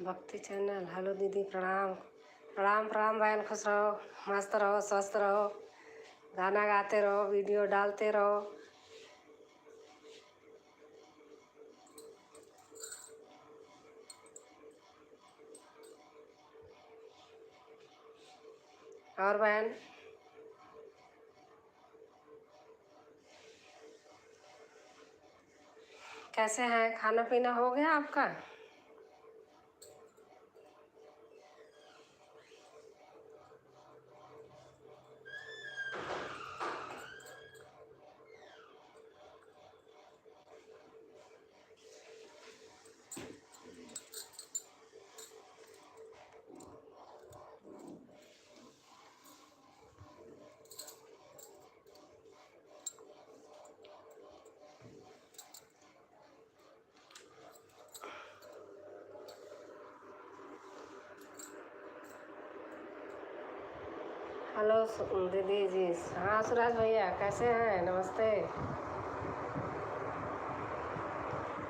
भक्ति channel. Hello दीदी, प्रणाम प्रणाम प्रणाम बहन। खुश रहो, मस्त रहो, स्वस्थ रहो, गाना गाते रहो, वीडियो डालते रहो। और बहन कैसे हैं? खाना पीना हो गया आपका? हेलो दीदी जी। हाँ सुराज भैया कैसे हैं? नमस्ते।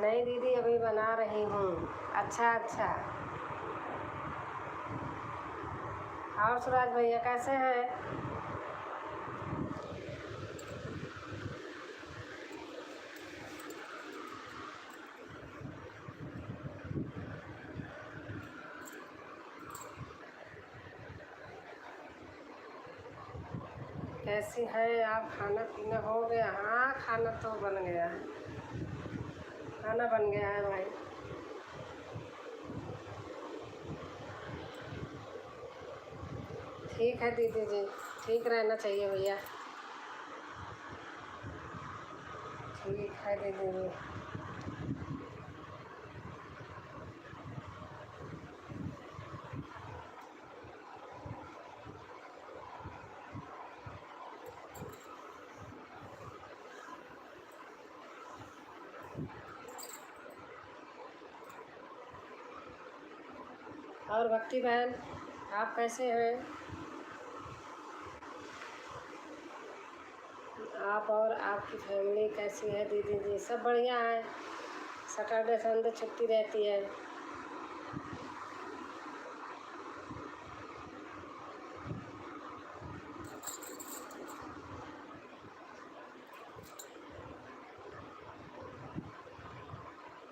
नहीं दीदी, अभी बना रही हूँ। अच्छा अच्छा। और सुराज भैया कैसे हैं? कैसी हैं आप? खाना पीना हो गया? हाँ खाना तो बन गया है, खाना बन गया है भाई। ठीक है दीदी जी, ठीक रहना चाहिए भैया। ठीक है दीदी जी। और भक्ति बहन आप कैसे हैं? आप और आपकी फैमिली कैसी है दीदी जी? सब बढ़िया है। सैटरडे संडे छुट्टी रहती है।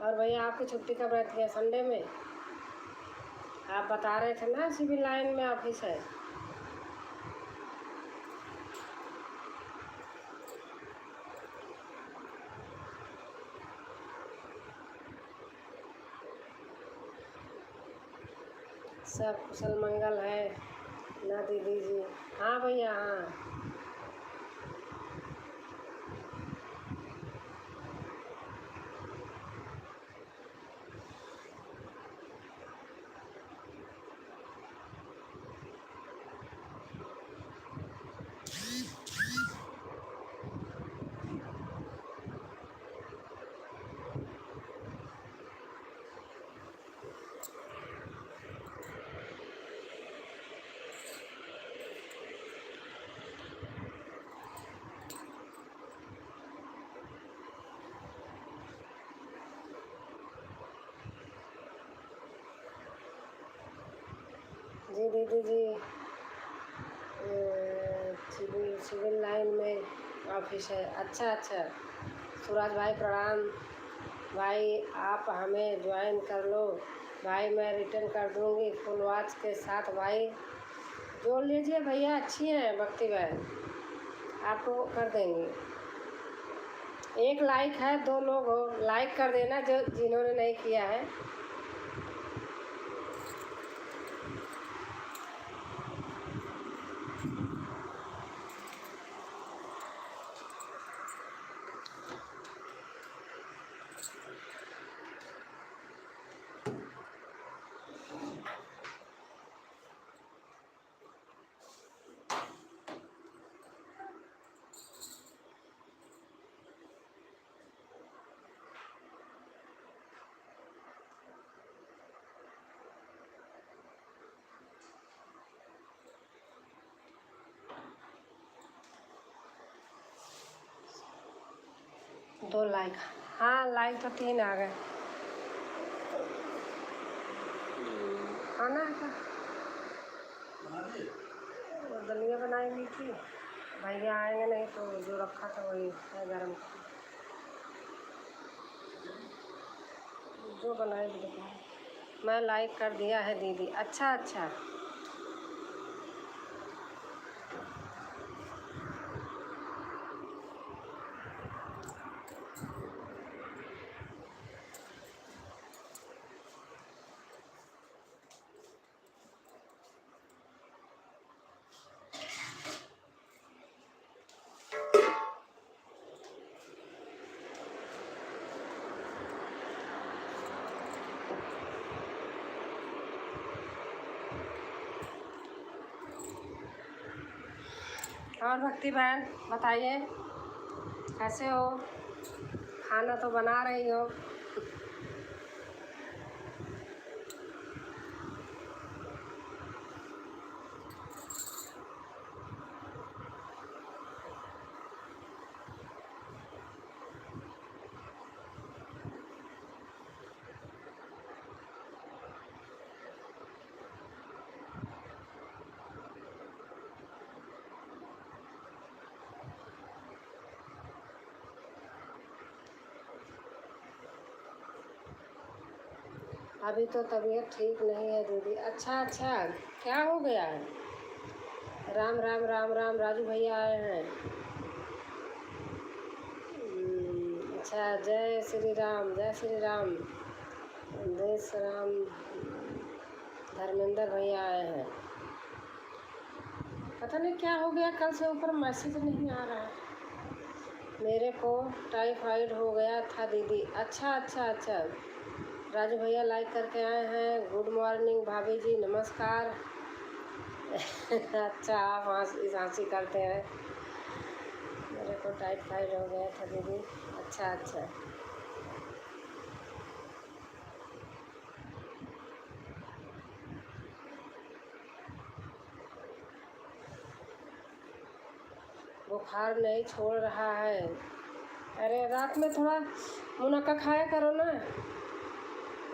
और भैया आपकी छुट्टी कब रहती है? संडे में? आप बता रहे थे ना सिविल लाइन में ऑफिस है। सब कुशल मंगल है ना दीदी जी? हाँ भैया हाँ। जी दीदी जी, सिविल लाइन में ऑफिस है। अच्छा अच्छा। सूरज भाई प्रणाम। भाई आप हमें ज्वाइन कर लो भाई, मैं रिटर्न कर दूंगी फुल वॉच के साथ। भाई जोड़ लीजिए भैया, अच्छी हैं भक्ति बहन, आपको कर देंगे। एक लाइक है, 2 लोग हो, लाइक कर देना जो जिन्होंने नहीं किया है। दो लाइक, हाँ लाइक तो 3 आ गए। वो दलिया बनाई ली थी। भैया आएंगे नहीं तो जो रखा था वही है गरम, जो बनाई दिखा। मैं लाइक कर दिया है दीदी। अच्छा अच्छा। और भक्ति बहन बताइए कैसे हो? खाना तो बना रही हो। अभी तो तबीयत ठीक नहीं है दीदी। अच्छा अच्छा, क्या हो गया है? राम राम राम राम, राजू भैया आए हैं। अच्छा, जय श्री राम जय श्री राम। देश राम। धर्मेंद्र भैया आए हैं। पता नहीं क्या हो गया, कल से ऊपर मैसेज नहीं आ रहा है। मेरे को टाइफाइड हो गया था दीदी। अच्छा अच्छा अच्छा। राजू भैया लाइक करके आए हैं। गुड मॉर्निंग भाभी जी, नमस्कार। अच्छा, आप हंसी करते हैं। मेरे को टाइफाइड हो गया था दीदी। अच्छा अच्छा। बुखार नहीं छोड़ रहा है। अरे रात में थोड़ा मुनक्का खाया करो ना,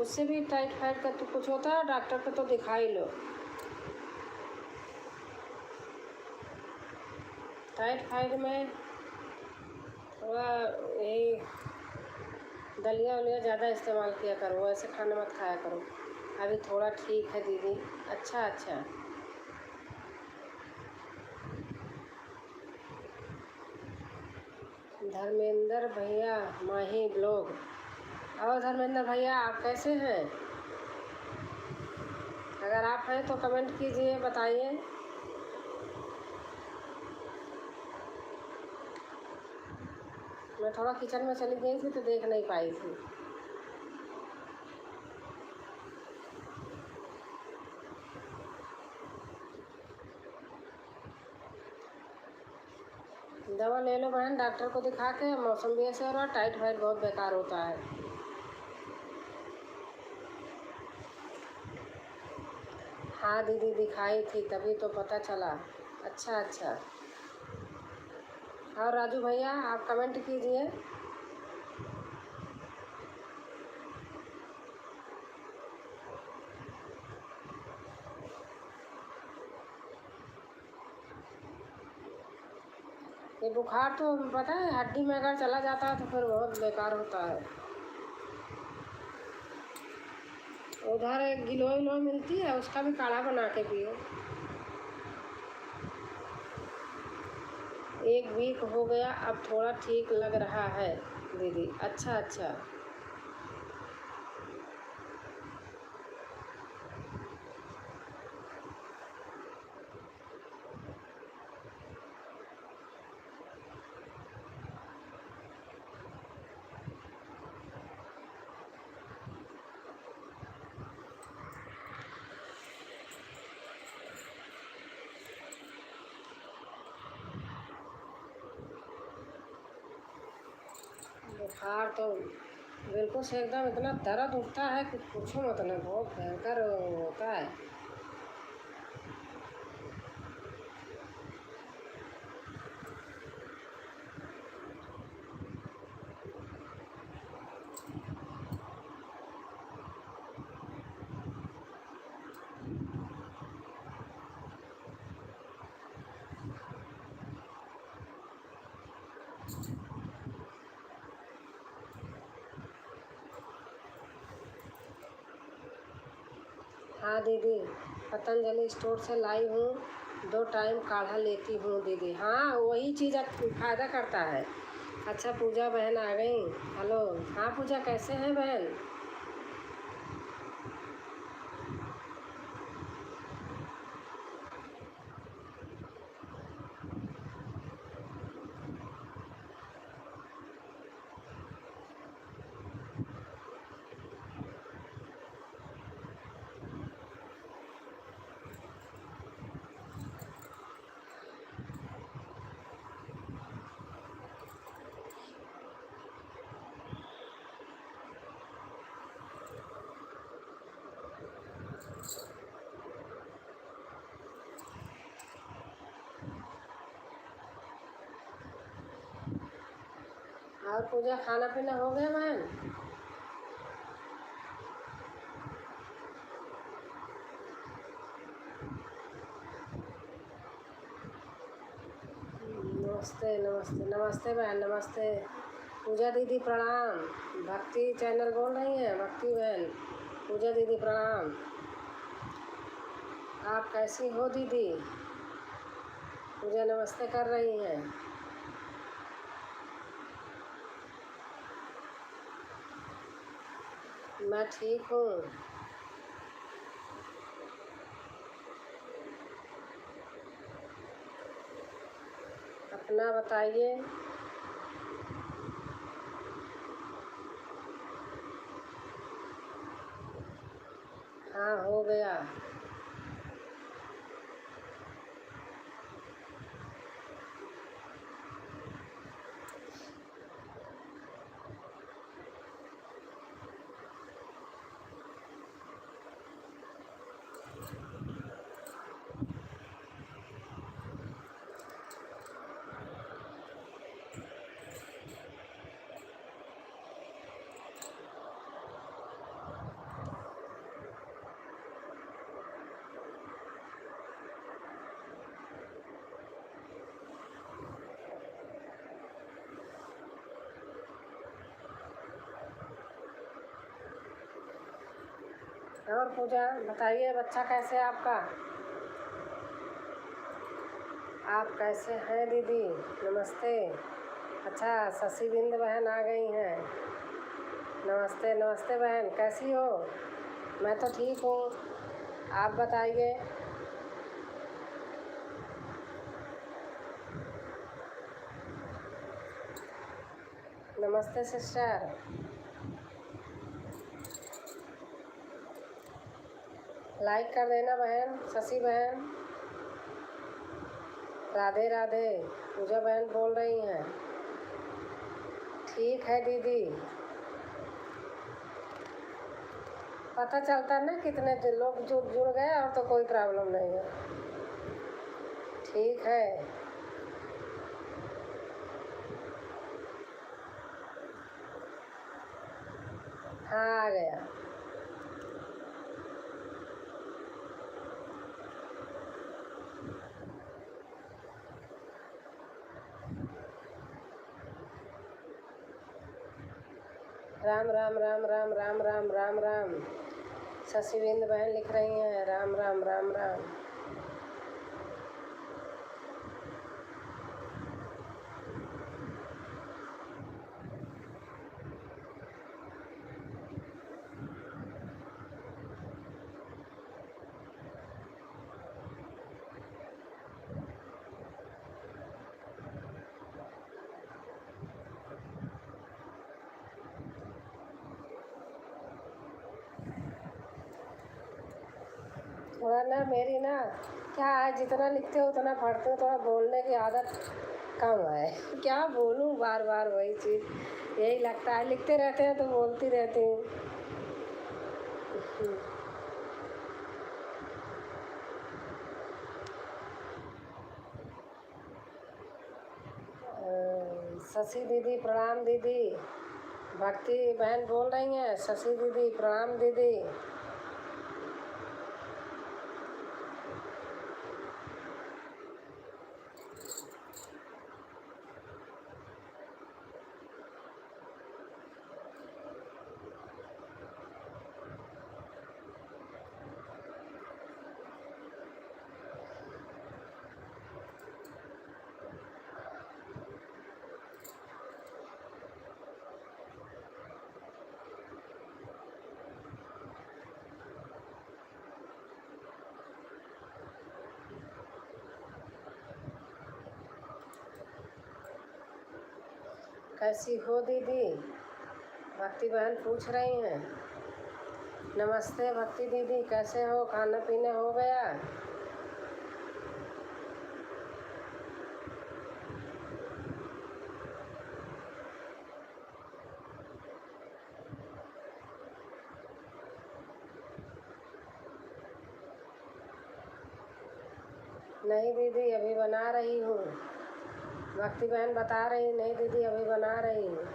उससे भी टाइफाइड का तो कुछ होता है। डॉक्टर को तो दिखा ही लो। टाइफाइड में थोड़ा यही दलिया वलिया ज़्यादा इस्तेमाल किया करो, ऐसे खाना मत खाया करो। अभी थोड़ा ठीक है दीदी। अच्छा अच्छा। धर्मेंद्र भैया माही ब्लॉग। और धर्मेंद्र भैया आप कैसे हैं? अगर आप हैं तो कमेंट कीजिए, बताइए। मैं थोड़ा किचन में चली गई थी तो देख नहीं पाई थी। दवा ले लो बहन, डॉक्टर को दिखा के। मौसम भी ऐसे हो रहा है, टाइफाइड बहुत बेकार होता है। हाँ दीदी दिखाई थी, तभी तो पता चला। अच्छा अच्छा। और राजू भैया आप कमेंट कीजिए। ये बुखार तो पता है हड्डी में अगर चला जाता है तो फिर बहुत बेकार होता है। उधर एक गिलोय विलोय मिलती है, उसका भी काढ़ा बना के पियो। 1 वीक हो गया, अब थोड़ा ठीक लग रहा है दीदी। अच्छा अच्छा। बुखार तो बिल्कुल से एकदम इतना दर्द उठता है कि पूछो मत ना, बहुत भयंकर होता है। हाँ दीदी, पतंजलि स्टोर से लाई हूँ, 2 टाइम काढ़ा लेती हूँ दीदी। हाँ वही चीज़ फ़ायदा करता है। अच्छा पूजा बहन आ गई। हेलो, हाँ पूजा कैसे हैं बहन? और पूजा खाना पीना हो गया बहन? नमस्ते नमस्ते नमस्ते बहन, नमस्ते। पूजा दीदी प्रणाम। भक्ति चैनल बोल रही हैं, भक्ति बहन। पूजा दीदी प्रणाम। आप कैसी हो दीदी? पूजा नमस्ते कर रही हैं। मैं ठीक हूँ। अपना बताइए। हाँ हो गया। और पूजा बताइए, बच्चा कैसे है आपका? आप कैसे हैं दीदी? नमस्ते। अच्छा शशि बिंद बहन आ गई हैं। नमस्ते नमस्ते बहन, कैसी हो? मैं तो ठीक हूँ, आप बताइए। नमस्ते सिस्टर। लाइक कर देना बहन, शशि बहन। राधे राधे। पूजा बहन बोल रही हैं। ठीक है दीदी। पता चलता ना कितने लोग जुड़ गए, और तो कोई प्रॉब्लम नहीं है। ठीक है। हाँ आ गया। राम राम राम राम राम राम राम राम। शशिबिंद बहन लिख रही हैं, राम राम राम राम। थोड़ा ना मेरी ना क्या है, जितना लिखते हो उतना पढ़ते हो, थोड़ा बोलने की आदत कम है। क्या बोलूँ, बार बार वही चीज़ यही लगता है। लिखते रहते हैं तो बोलती रहती हूँ। शशि दीदी प्रणाम दीदी। भक्ति बहन बोल रही हैं, शशि दीदी प्रणाम दीदी। कैसी हो दीदी? भक्ति बहन पूछ रही हैं। नमस्ते भक्ति दीदी, कैसे हो? खाना पीना हो गया? नहीं दीदी, अभी बना रही हूँ। भक्ति बहन बता रही, नहीं दीदी अभी बना रही हूँ।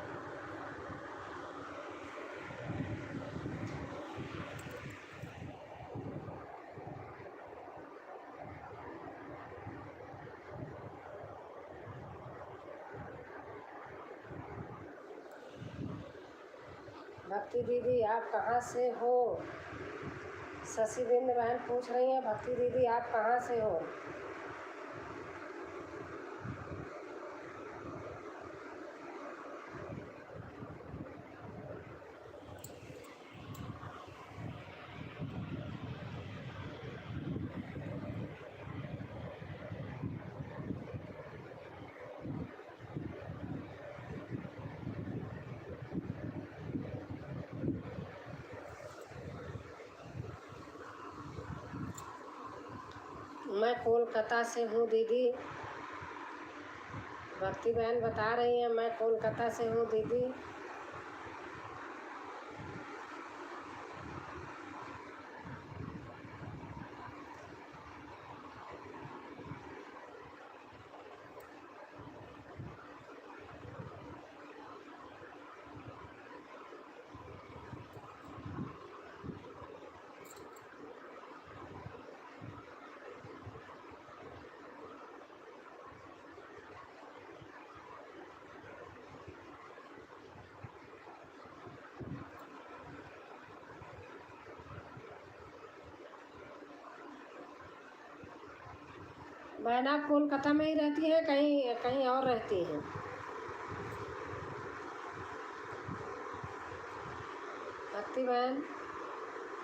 भक्ति दीदी आप कहाँ से हो? शशि बिंद बहन पूछ रही हैं, भक्ति दीदी आप कहाँ से हो? मैं कोलकाता से हूँ दीदी। भक्ति बहन बता रही हैं, मैं कोलकाता से हूँ दीदी। बहन आप कोलकाता में ही रहती हैं, कहीं कहीं और रहती हैं? भक्ति बहन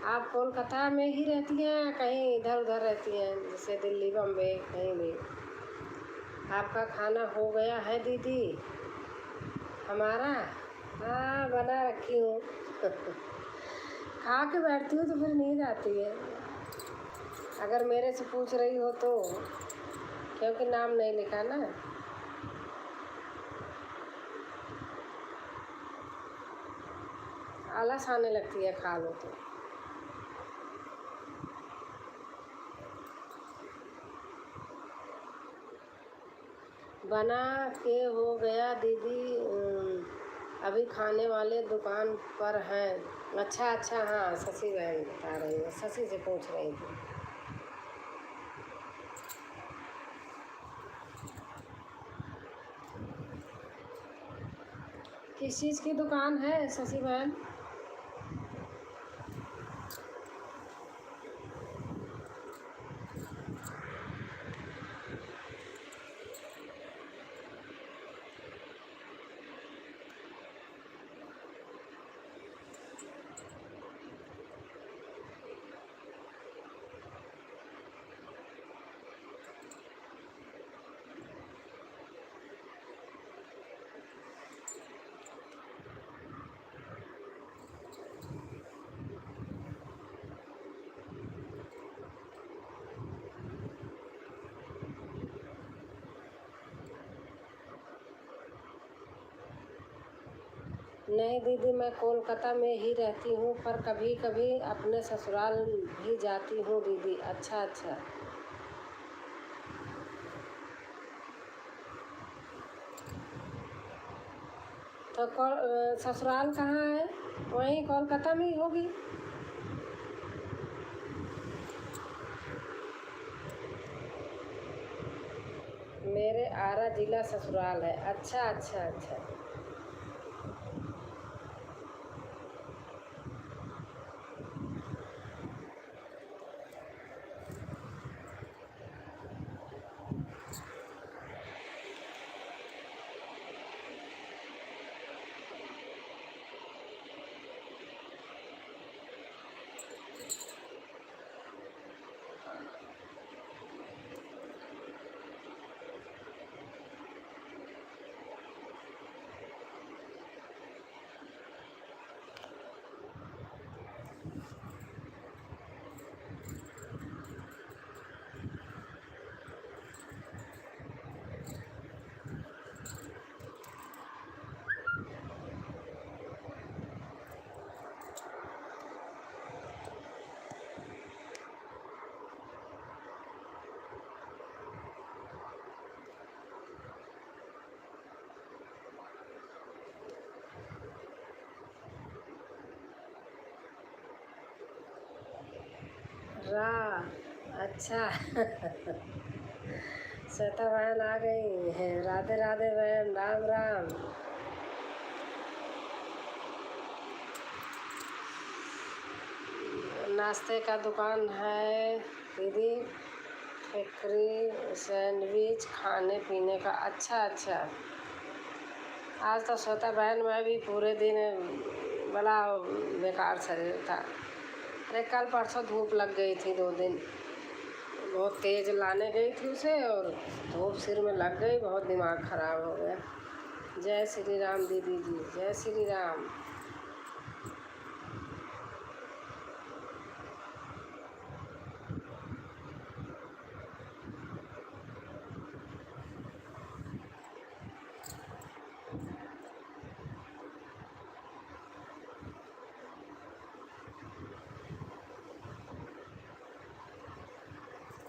आप कोलकाता में ही रहती हैं, कहीं इधर उधर रहती हैं, जैसे दिल्ली बम्बई कहीं भी? आपका खाना हो गया है दीदी? हमारा हाँ बना रखी हूँ। खा के बैठती हूँ तो फिर नींद आती है, अगर मेरे से पूछ रही हो तो, क्योंकि नाम नहीं लिखा ना। आलस आने लगती है खा लो तो। बना के हो गया दीदी, अभी खाने वाले दुकान पर हैं। अच्छा अच्छा, हाँ शशि बहन बता रही है, शशि से पूछ रही थी। किस चीज़ की दुकान है शशि बहन? नहीं दीदी, मैं कोलकाता में ही रहती हूँ, पर कभी कभी अपने ससुराल भी जाती हूँ दीदी। अच्छा अच्छा, तो ससुराल कहाँ है? वहीं कोलकाता में ही होगी। मेरे आरा जिला ससुराल है। अच्छा अच्छा अच्छा। वाह अच्छा श्वेता बहन आ गई है। राधे राधे बहन, राम राम। नाश्ते का दुकान है दीदी, बेकरी, सैंडविच, खाने पीने का। अच्छा अच्छा। आज तो श्वेता बहन मैं भी पूरे दिन बड़ा बेकार शरीर था। अरे कल परसों धूप लग गई थी 2 दिन, बहुत तेज़ लाने गई थी उसे और धूप सिर में लग गई, बहुत दिमाग ख़राब हो गया। जय श्री राम दीदी जी, जय श्री राम।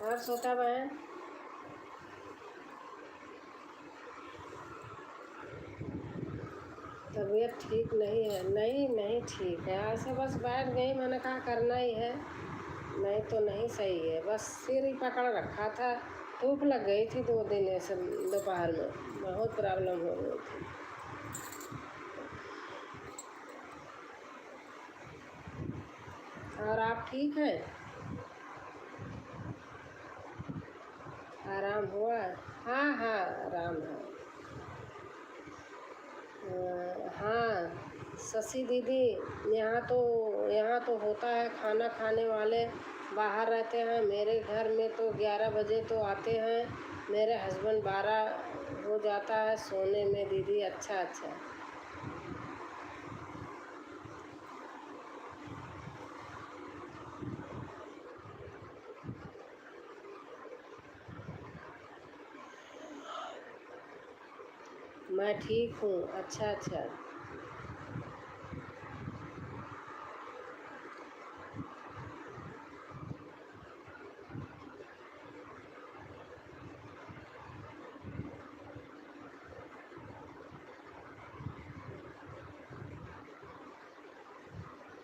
और श्वेता बहन तबीयत ठीक नहीं है? नहीं नहीं ठीक है, ऐसे बस बैठ गई, मैंने कहा करना ही है, नहीं तो नहीं सही है। बस सिर ही पकड़ रखा था, धूप लग गई थी 2 दिन ऐसे दोपहर में, बहुत प्रॉब्लम हो गई थी। और आप ठीक हैं? आराम हुआ? हाँ हाँ आराम है। हाँ शशि दीदी, यहाँ तो होता है, खाना खाने वाले बाहर रहते हैं। मेरे घर में तो 11 बजे तो आते हैं, मेरे हस्बैंड 12 हो जाता है सोने में दीदी। अच्छा अच्छा। मैं ठीक हूँ। अच्छा अच्छा।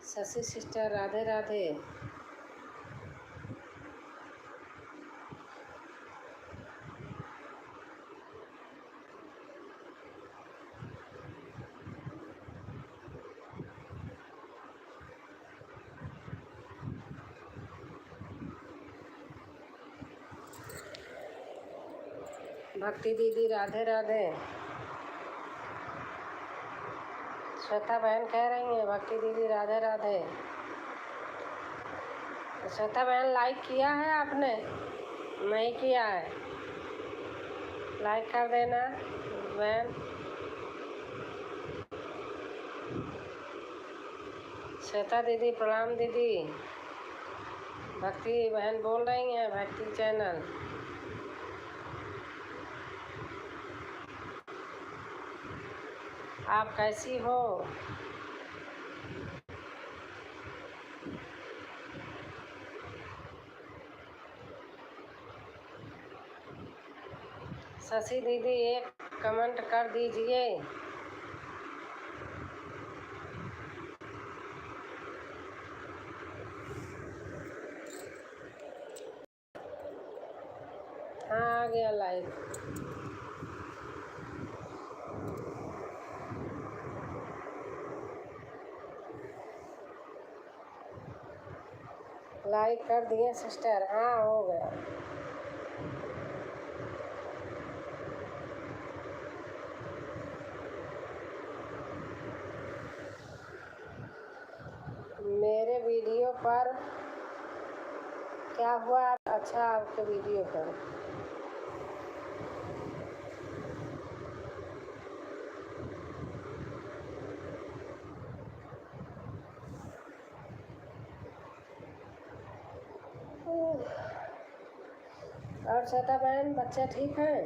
शशि सिस्टर राधे राधे। भक्ति दीदी राधे राधे। श्वेता बहन कह रही हैं भक्ति दीदी राधे राधे। श्वेता बहन लाइक किया है आपने? नहीं किया है? लाइक कर देना बहन। श्वेता दीदी प्रणाम दीदी। भक्ति बहन बोल रही हैं, भक्ति चैनल। आप कैसी हो? शशि दीदी एक कमेंट कर दीजिए। हाँ आ गया लाइक। लाइक कर दिए सिस्टर? हाँ हो गया। मेरे वीडियो पर क्या हुआ? अच्छा आपके वीडियो पर और श्वेता बहन बच्चे ठीक हैं?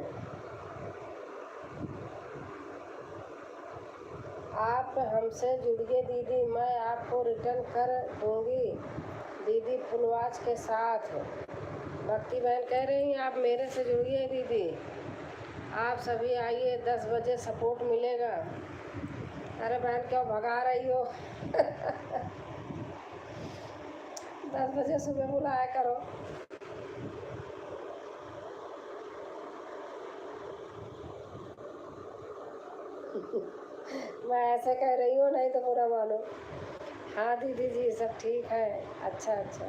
आप हमसे जुड़िए दीदी, मैं आपको रिटर्न कर दूंगी दीदी फुलवाच के साथ। भक्ति बहन कह रही हैं आप मेरे से जुड़िए दीदी, आप सभी आइए, 10 बजे सपोर्ट मिलेगा। अरे बहन क्यों भगा रही हो 10 बजे सुबह बुलाया करो। मैं ऐसे कह रही हूँ, नहीं तो बुरा मानो। हाँ दीदी जी सब ठीक है। अच्छा अच्छा।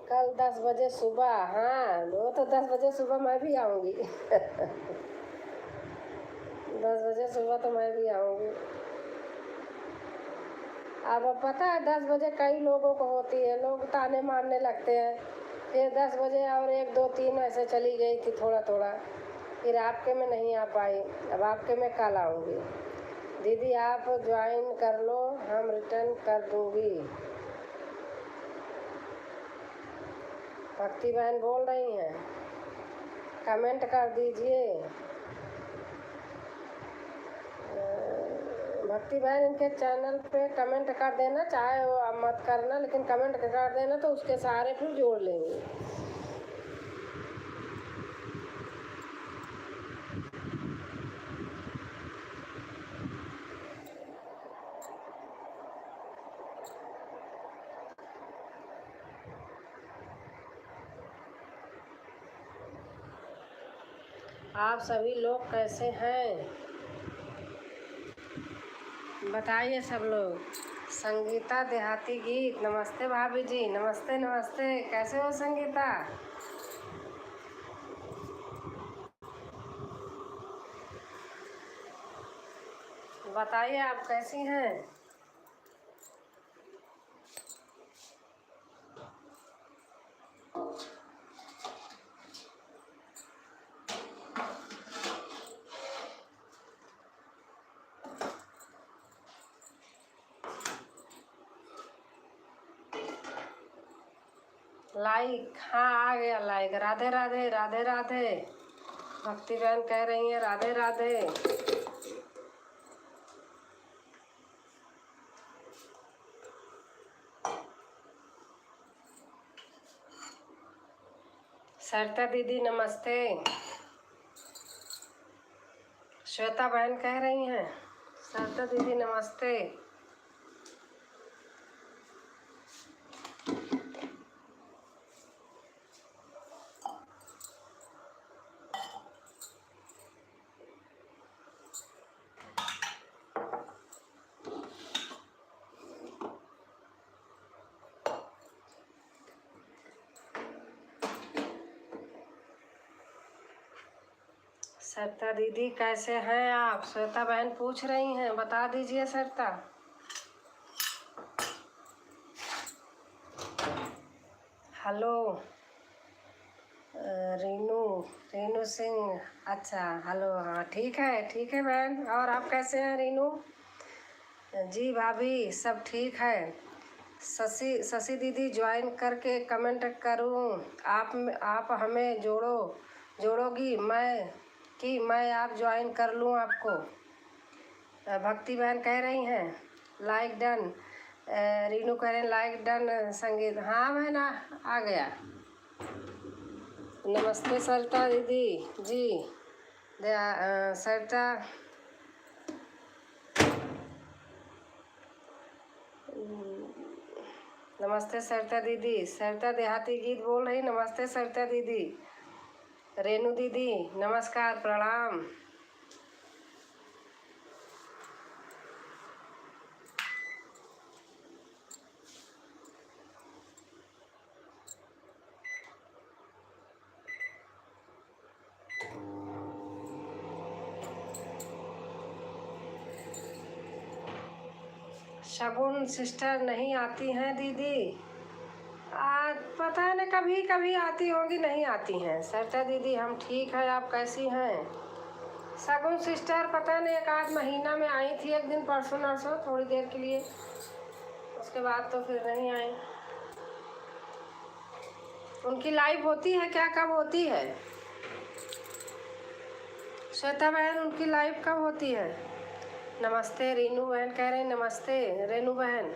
कल 10 बजे सुबह, हाँ वो तो 10 बजे सुबह मैं भी आऊँगी। 10 बजे सुबह तो मैं भी आऊँगी। अब पता है 10 बजे कई लोगों को होती है, लोग ताने मारने लगते हैं। फिर 10 बजे और 1 2 3 ऐसे चली गई थी थोड़ा थोड़ा, फिर आपके में नहीं आ पाई। अब आपके में कल आऊँगी। दीदी आप ज्वाइन कर लो, हम रिटर्न कर दूँगी। भक्ति बहन बोल रही हैं, कमेंट कर दीजिए। भक्ति बहन इनके चैनल पे कमेंट कर देना, चाहे वो अब मत करना, लेकिन कमेंट कर देना तो उसके सहारे फिर जोड़ लेंगे। आप सभी लोग कैसे हैं बताइए सब लोग। संगीता देहाती गीत, नमस्ते भाभी जी। नमस्ते नमस्ते, कैसे हो संगीता? बताइए आप कैसी हैं? लाइक, हाँ आ गया लाइक। राधे राधे राधे राधे। भक्ति बहन कह रही हैं राधे राधे। सरिता दीदी नमस्ते। श्वेता बहन कह रही हैं सरिता दीदी नमस्ते। सरिता दीदी कैसे हैं आप? श्वेता बहन पूछ रही हैं, बता दीजिए सरिता। हेलो रीनू, रीनू सिंह, अच्छा हेलो, हाँ ठीक है बहन। और आप कैसे हैं रीनू जी? भाभी सब ठीक है। शशि दीदी ज्वाइन करके कमेंट करूं, आप हमें जोड़ोगी मैं आप ज्वाइन कर लूं आपको। भक्ति बहन कह रही हैं लाइक डन। रीनू कह रहे हैं लाइक डन। संगीत, हाँ बहन आ गया। नमस्ते सरिता दीदी जी। सरिता नमस्ते सरिता दीदी। सरिता देहाती गीत बोल रही, नमस्ते सरिता दीदी। रेनू दीदी नमस्कार प्रणाम। शगुन सिस्टर नहीं आती हैं दीदी? आज पता है ना, कभी कभी आती होंगी, नहीं आती हैं। सरिता दीदी हम ठीक है, आप कैसी हैं? शगुन सिस्टर पता नहीं एक आध महीना में आई थी, एक दिन परसों नरसों थोड़ी देर के लिए, उसके बाद तो फिर नहीं आई। उनकी लाइव होती है क्या? कब होती है श्वेता बहन? उनकी लाइव कब होती है? नमस्ते रीनू बहन कह रहे हैं नमस्ते रेनू बहन।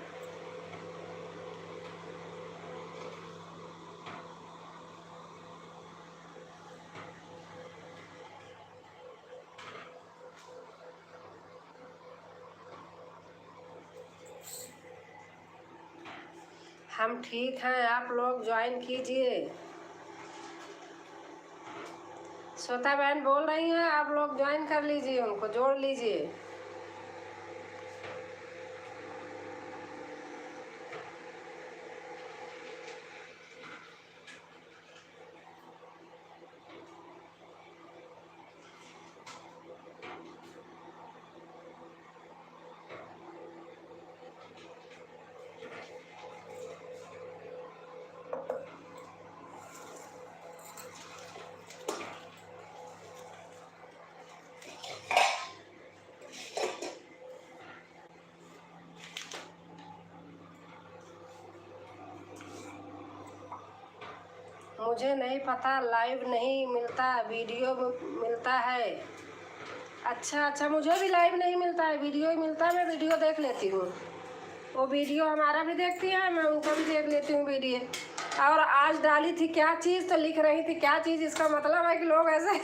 हम ठीक हैं, आप लोग ज्वाइन कीजिए। श्वेता बहन बोल रही हैं, आप लोग ज्वाइन कर लीजिए, उनको जोड़ लीजिए। मुझे नहीं पता, लाइव नहीं मिलता, वीडियो मिलता है। अच्छा, मुझे भी लाइव नहीं मिलता है, वीडियो ही मिलता है। मैं वीडियो देख लेती हूँ, वो वीडियो हमारा भी देखती है, मैं उनका भी देख लेती हूँ वीडियो। और आज डाली थी क्या चीज़, तो लिख रही थी क्या चीज़, इसका मतलब है कि लोग ऐसे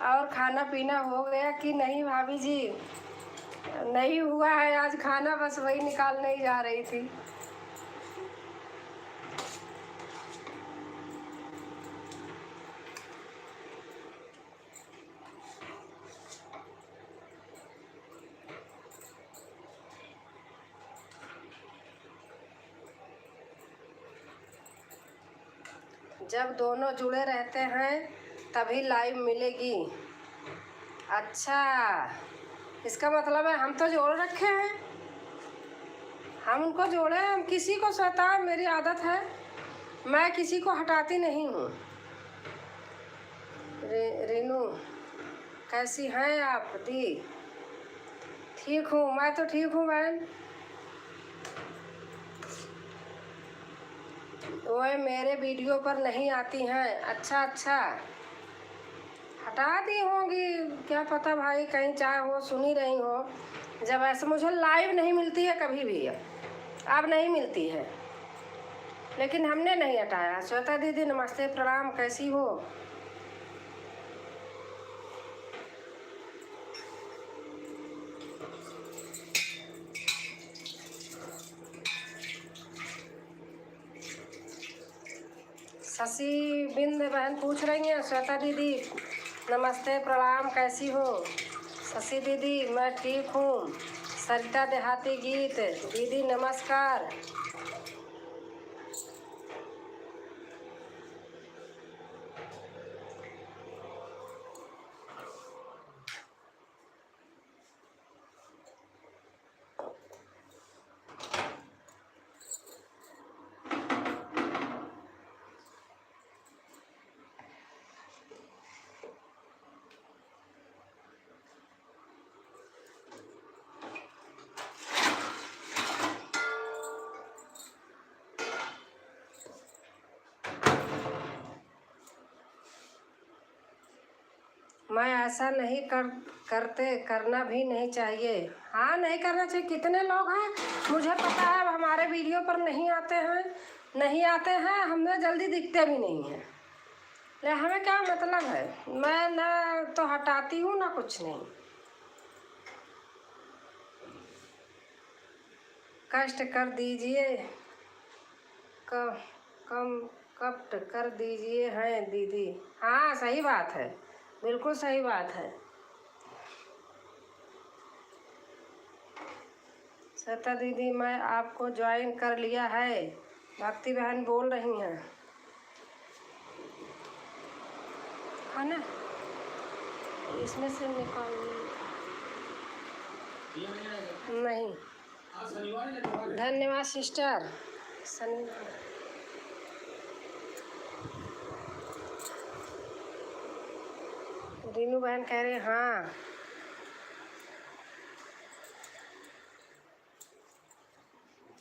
और खाना पीना हो गया कि नहीं भाभी जी? नहीं हुआ है आज खाना, बस वही निकालने ही जा रही थी। जब दोनों जुड़े रहते हैं तभी लाइव मिलेगी। अच्छा, इसका मतलब है हम तो जोड़ रखे हैं, हम उनको जोड़े, हम किसी को सता, मेरी आदत है, मैं किसी को हटाती नहीं हूँ। रीनू कैसी हैं आप दी? ठीक हूँ, मैं तो ठीक हूँ बहन। वो मेरे वीडियो पर नहीं आती हैं। अच्छा, हटा दी होंगी, क्या पता भाई, कहीं चाहे हो सुन ही रही हो। जब ऐसे मुझे लाइव नहीं मिलती है कभी भी, अब नहीं मिलती है, लेकिन हमने नहीं हटाया। श्वेता दीदी नमस्ते प्रणाम, कैसी हो? शशि बिंद बहन पूछ रही हैं, श्वेता दीदी नमस्ते प्रणाम, कैसी हो? शशि दीदी मैं ठीक हूँ। सरिता देहाती गीत दीदी नमस्कार। मैं ऐसा नहीं करते, करना भी नहीं चाहिए। हाँ, नहीं करना चाहिए। कितने लोग हैं मुझे पता है, अब हमारे वीडियो पर नहीं आते हैं, हमें जल्दी दिखते भी नहीं हैं। ले हमें क्या मतलब है, मैं ना तो हटाती हूँ ना कुछ नहीं। कष्ट कर दीजिए, कम कष्ट कर दीजिए हैं दीदी। हाँ सही बात है, बिल्कुल सही बात है। श्वेता दीदी मैं आपको ज्वाइन कर लिया है, भक्ति बहन बोल रही हैं। है ना, इसमें से निकाल नहीं। धन्यवाद सिस्टर। शनिवार रीनू बहन कह रहे हाँ।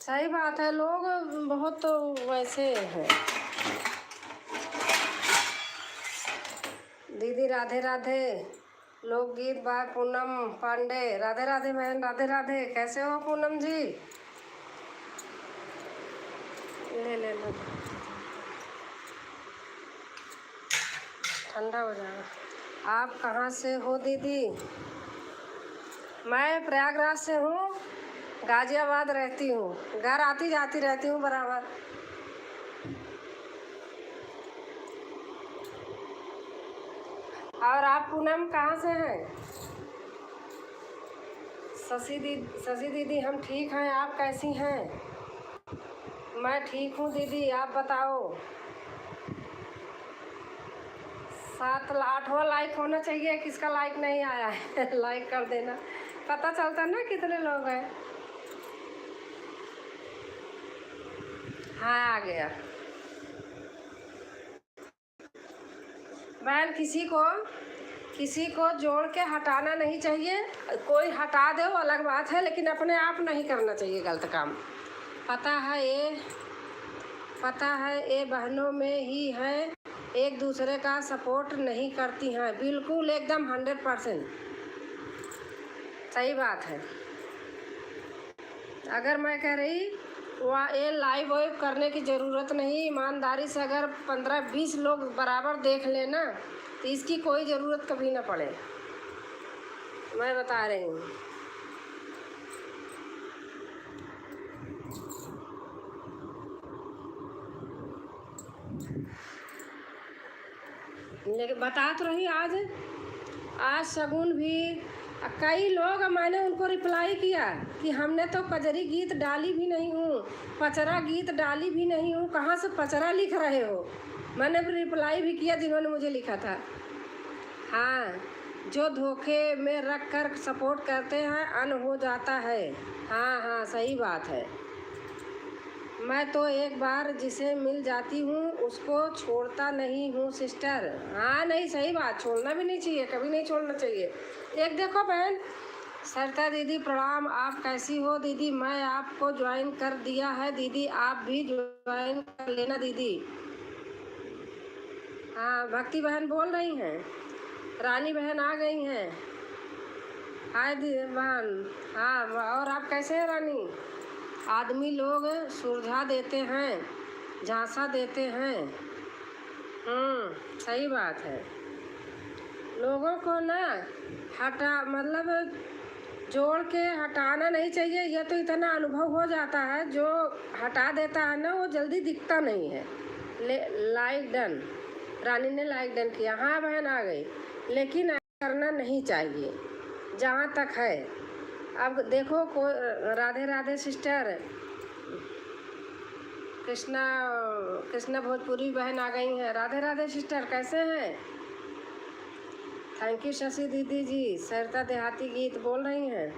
सही बात है, लोग बहुत तो वैसे हैं। दीदी राधे राधे। लोकगीत बाय पूनम पांडे। राधे राधे बहन, राधे राधे। कैसे हो पूनम जी? ले ठंडा हो जाएगा। आप कहाँ से हो दीदी? मैं प्रयागराज से हूँ, गाजियाबाद रहती हूँ, घर आती जाती रहती हूँ बराबर। और आप पूनम कहाँ से हैं? शशि दीदी हम ठीक हैं, आप कैसी हैं? मैं ठीक हूँ दीदी, आप बताओ। 8वां लाइक होना चाहिए, किसका लाइक नहीं आया है? लाइक कर देना, पता चलता ना कितने लोग हैं। हाँ आ गया। बहन किसी को जोड़ के हटाना नहीं चाहिए। कोई हटा दे वो अलग बात है, लेकिन अपने आप नहीं करना चाहिए गलत काम। पता है ये बहनों में ही है, एक दूसरे का सपोर्ट नहीं करती हैं। बिल्कुल एकदम 100% सही बात है। अगर मैं कह रही वहाँ ये लाइव वाइव करने की ज़रूरत नहीं, ईमानदारी से अगर 15-20 लोग बराबर देख लेना तो इसकी कोई ज़रूरत कभी ना पड़े। मैं बता रही हूँ। लेकिन बता तो रही आज शगुन भी कई लोग, मैंने उनको रिप्लाई किया कि हमने तो कजरी गीत डाली भी नहीं हूँ, पचरा गीत डाली भी नहीं हूँ, कहाँ से पचरा लिख रहे हो? मैंने भी रिप्लाई भी किया जिन्होंने मुझे लिखा था। हाँ, जो धोखे में रख कर सपोर्ट करते हैं अन हो जाता है। हाँ सही बात है। मैं तो एक बार जिसे मिल जाती हूँ उसको छोड़ता नहीं हूँ सिस्टर। हाँ नहीं सही बात, छोड़ना भी नहीं चाहिए, कभी नहीं छोड़ना चाहिए। एक देखो बहन, सरिता दीदी प्रणाम, आप कैसी हो दीदी? मैं आपको ज्वाइन कर दिया है दीदी, आप भी ज्वाइन कर लेना दीदी। हाँ भक्ति बहन बोल रही हैं, रानी बहन आ गई हैं। हाय बहन। हाँ और आप कैसे हैं रानी? आदमी लोग सुलझा देते हैं, झांसा देते हैं। सही बात है। लोगों को ना मतलब जोड़ के हटाना नहीं चाहिए। यह तो इतना अनुभव हो जाता है, जो हटा देता है ना वो जल्दी दिखता नहीं है। लाइक डन, रानी ने लाइक डन किया। हाँ बहन आ गई, लेकिन ऐसा करना नहीं चाहिए जहाँ तक है। अब देखो राधे राधे सिस्टर, कृष्णा भोजपुरी बहन आ गई हैं। राधे राधे सिस्टर, कैसे हैं? थैंक यू शशि दीदी जी। सरिता देहाती गीत बोल रही हैं।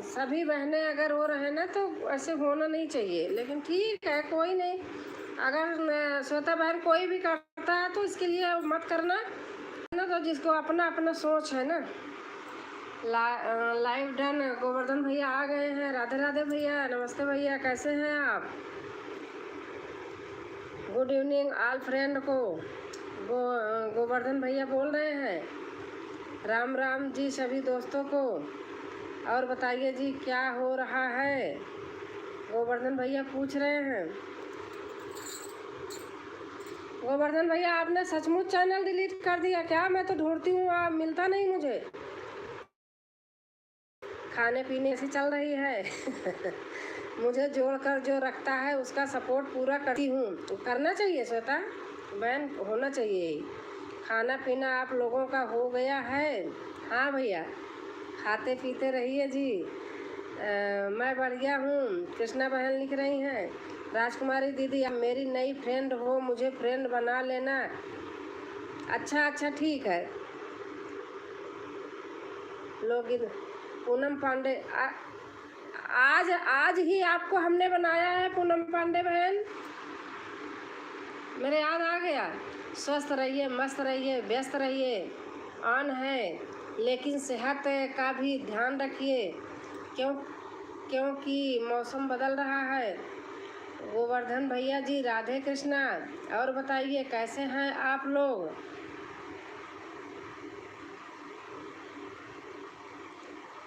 सभी बहनें अगर हो रहे ना तो ऐसे होना नहीं चाहिए, लेकिन ठीक है कोई नहीं। अगर श्वेता बहन कोई भी करता है तो इसके लिए मत करना ना, तो जिसको अपना अपना सोच है ना। Live done. गोवर्धन भैया आ गए हैं। राधे राधे भैया, नमस्ते भैया, कैसे हैं आप? गुड इवनिंग ऑल फ्रेंड को। गोवर्धन भैया बोल रहे हैं। राम राम जी सभी दोस्तों को। और बताइए जी क्या हो रहा है? गोवर्धन भैया पूछ रहे हैं। गोवर्धन भैया आपने सचमुच चैनल डिलीट कर दिया क्या? मैं तो ढूंढती हूँ, आप मिलता नहीं मुझे। खाने पीने से चल रही है। मुझे जोड़कर जो रखता है उसका सपोर्ट पूरा करती हूँ। करना चाहिए श्वेता बहन, होना चाहिए। खाना पीना आप लोगों का हो गया है? हाँ भैया, खाते पीते रहिए जी। मैं बढ़िया हूँ। कृष्णा बहन लिख रही हैं। राजकुमारी दीदी आप मेरी नई फ्रेंड हो, मुझे फ्रेंड बना लेना। अच्छा ठीक है। लोग पूनम पांडे आज ही आपको हमने बनाया है पूनम पांडे बहन, मेरे याद आ गया। स्वस्थ रहिए, मस्त रहिए, व्यस्त रहिए। ऑन है, लेकिन सेहत का भी ध्यान रखिए क्योंकि मौसम बदल रहा है। गोवर्धन भैया जी राधे कृष्णा। और बताइए कैसे हैं आप लोग?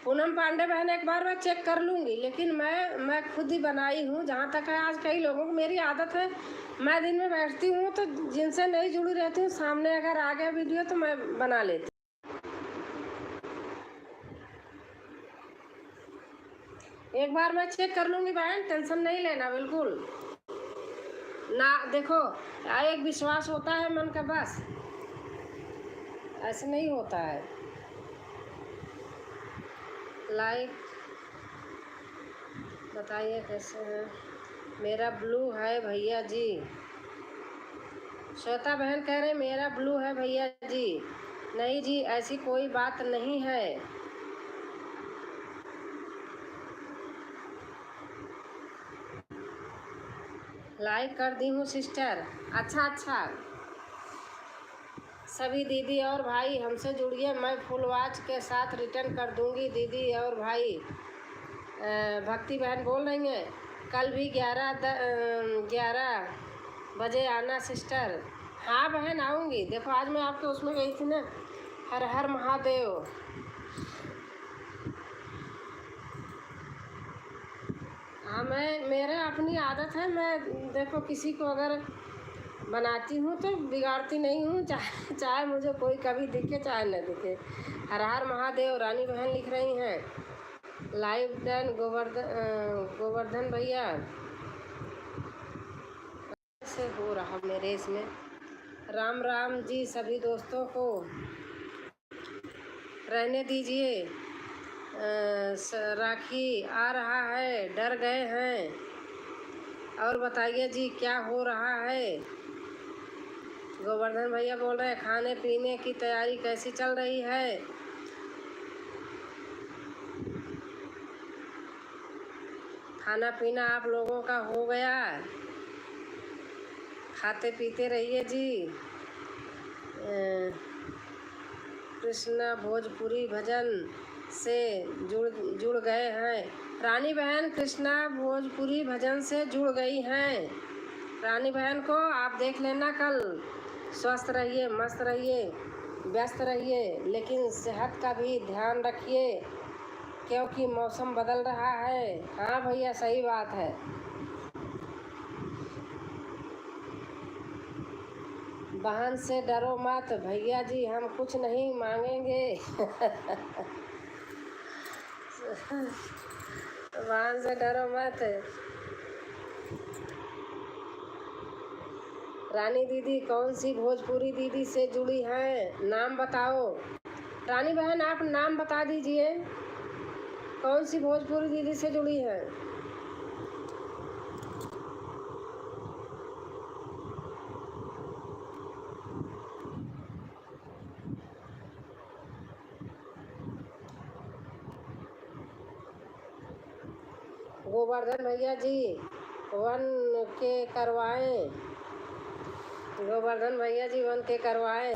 पूनम पांडे बहन एक बार मैं चेक कर लूँगी, लेकिन मैं खुद ही बनाई हूँ जहाँ तक है। आज कई लोगों को मेरी आदत है, मैं दिन में बैठती हूँ तो जिनसे नहीं जुड़ी रहती हूँ, सामने अगर आ गया वीडियो तो मैं बना लेती एक बार मैं चेक कर लूँगी बहन, टेंशन नहीं लेना बिल्कुल ना। देखो एक विश्वास होता है मन का, बस ऐसे नहीं होता है। लाइक बताइए कैसे हैं। मेरा ब्लू है भैया जी। श्वेता बहन कह रहे मेरा ब्लू है भैया जी। नहीं जी, ऐसी कोई बात नहीं है। लाइक कर दी हूँ सिस्टर। अच्छा अच्छा, सभी दीदी और भाई हमसे जुड़िए, मैं फुल वॉच के साथ रिटर्न कर दूंगी। दीदी और भाई, भक्ति बहन बोल रही हैं कल भी 11 बजे आना सिस्टर। हाँ बहन आऊँगी। देखो आज मैं आपके उसमें गई थी ना, हर हर महादेव। हाँ मेरे अपनी आदत है, मैं देखो किसी को अगर बनाती हूँ तो बिगाड़ती नहीं हूँ, चाहे मुझे कोई कभी दिखे चाहे न दिखे। हर हर महादेव। रानी बहन लिख रही हैं लाइव डन। गोवर्धन भैया से हो रहा मेरे इसमें। राम राम जी सभी दोस्तों को, रहने दीजिए। राखी आ रहा है, डर गए हैं। और बताइए जी क्या हो रहा है। गोवर्धन भैया बोल रहे हैं खाने पीने की तैयारी कैसी चल रही है। खाना पीना आप लोगों का हो गया, खाते पीते रहिए जी। कृष्णा भोजपुरी भजन से जुड़ गए हैं। रानी बहन कृष्णा भोजपुरी भजन से जुड़ गई हैं। रानी बहन को आप देख लेना कल। स्वस्थ रहिए, मस्त रहिए, व्यस्त रहिए, लेकिन सेहत का भी ध्यान रखिए क्योंकि मौसम बदल रहा है। हाँ भैया सही बात है। बहन से डरो मत भैया जी, हम कुछ नहीं मांगेंगे। बहन से डरो मत। रानी दीदी कौन सी भोजपुरी दीदी से जुड़ी हैं, नाम बताओ। रानी बहन आप नाम बता दीजिए, कौन सी भोजपुरी दीदी से जुड़ी हैं। गोवर्धन भैया जी 1K करवाएं। गोवर्धन भैया जी 1K करवाएं।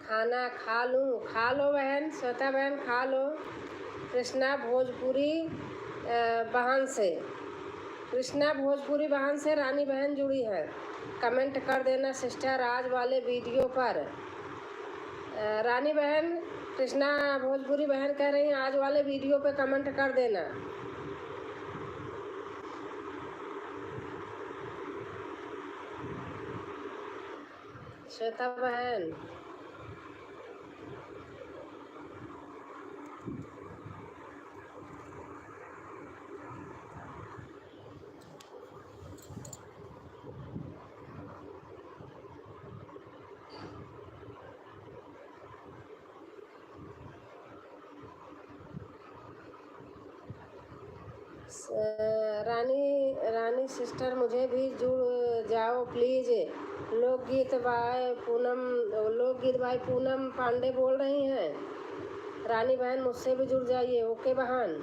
खाना खा लूँ। खा लो बहन, श्वेता बहन खा लो। कृष्णा भोजपुरी बहन से, कृष्णा भोजपुरी बहन से रानी बहन जुड़ी है। कमेंट कर देना सिस्टर आज वाले वीडियो पर। रानी बहन कृष्णा भोजपुरी बहन कह रही हैं आज वाले वीडियो पे कमेंट कर देना। श्वेता बहन रानी सिस्टर मुझे भी जुड़ जाओ प्लीज़। लोकगीत भाई पूनम पांडे बोल रही हैं। रानी बहन मुझसे भी जुड़ जाइए। ओके बहन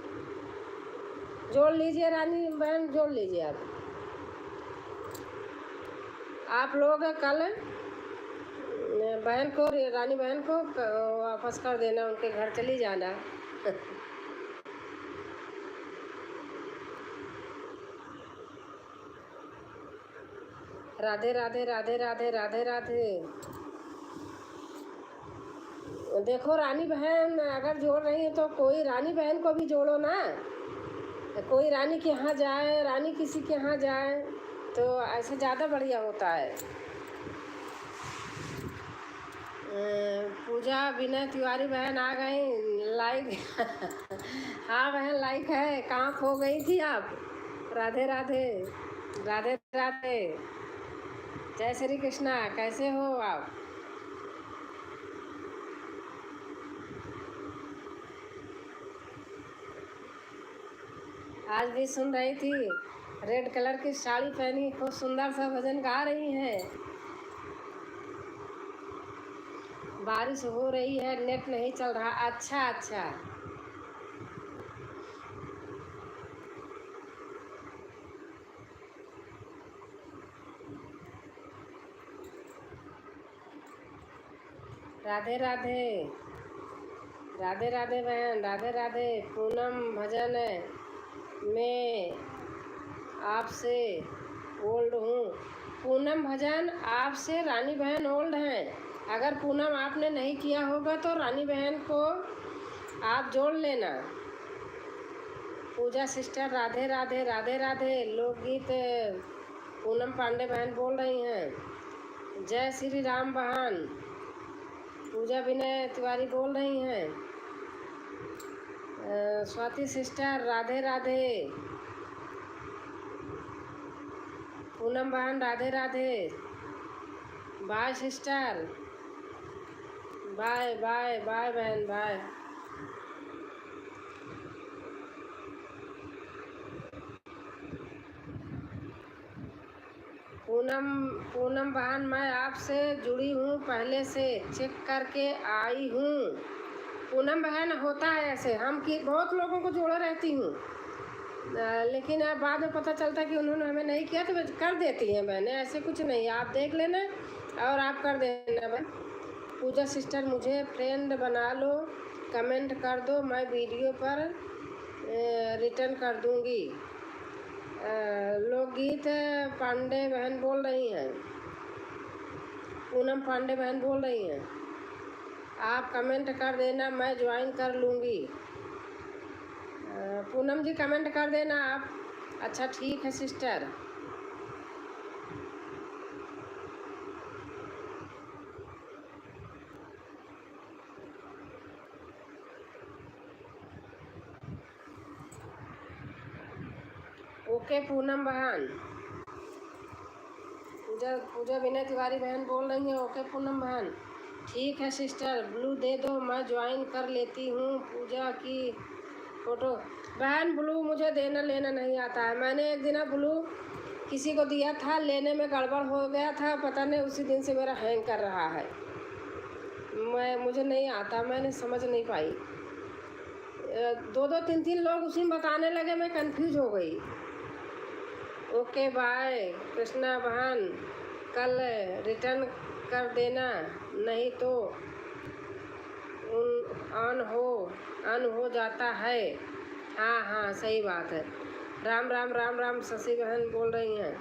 जोड़ लीजिए, रानी बहन जोड़ लीजिए। आप लोग कल बहन को, रानी बहन को वापस कर देना, उनके घर चली जाना। राधे राधे राधे राधे राधे राधे। देखो रानी बहन अगर जोड़ रही है तो कोई रानी बहन को भी जोड़ो ना। कोई रानी के यहाँ जाए, रानी किसी के यहाँ जाए। तो ऐसे ज़्यादा बढ़िया होता है। पूजा विनय तिवारी बहन आ गई, लाइक हाँ बहन लाइक है। कहाँ खो गई थी आप? राधे राधे। राधे राधे। जय श्री कृष्णा। कैसे हो आप? आज भी सुन रही थी, रेड कलर की साड़ी पहनी, खूब सुंदर सा भजन गा रही हैं। बारिश हो रही है, नेट नहीं चल रहा। अच्छा अच्छा। राधे राधे। राधे राधे बहन, राधे राधे। पूनम भजन में आपसे ओल्ड हूँ। पूनम भजन आपसे रानी बहन ओल्ड हैं। अगर पूनम आपने नहीं किया होगा तो रानी बहन को आप जोड़ लेना। पूजा सिस्टर राधे राधे। राधे राधे। लोकगीत पूनम पांडे बहन बोल रही हैं। जय श्री राम बहन। पूजा विनय तिवारी बोल रही हैं। स्वाति सिस्टर राधे राधे। पूनम बहन Radhe Radhe. Bye sister. Bye bye bye बहन बाय। पूनम बहन मैं आपसे जुड़ी हूँ, पहले से चेक करके आई हूँ। पूनम बहन होता है ऐसे, हम की बहुत लोगों को जोड़े रहती हूँ, लेकिन अब बाद में पता चलता है कि उन्होंने हमें नहीं किया तो कर देती हैं बहनें। ऐसे कुछ नहीं, आप देख लेना और आप कर देना बहन। पूजा सिस्टर मुझे फ्रेंड बना लो, कमेंट कर दो, मैं वीडियो पर रिटर्न कर दूँगी। लोकगीत पांडे बहन बोल रही हैं। पूनम पांडे बहन बोल रही हैं। आप कमेंट कर देना, मैं ज्वाइन कर लूँगी। पूनम जी कमेंट कर देना आप। अच्छा ठीक है सिस्टर। ओके पूनम बहन। पूजा विनय तिवारी बहन बोल रही हैं। ओके पूनम बहन। ठीक है सिस्टर, ब्लू दे दो, मैं ज्वाइन कर लेती हूँ। पूजा की फ़ोटो बहन, ब्लू मुझे देना लेना नहीं आता है। मैंने एक दिन ब्लू किसी को दिया था, लेने में गड़बड़ हो गया था, पता नहीं उसी दिन से मेरा हैंग कर रहा है। मुझे नहीं आता, मैंने समझ नहीं पाई। दो दो तीन तीन लोग उसी में बताने लगे, मैं कंफ्यूज हो गई। ओके बाय कृष्णा बहन, कल रिटर्न कर देना, नहीं तो ऑन हो जाता है। हाँ हाँ सही बात है। राम राम राम राम। शशि बहन बोल रही हैं।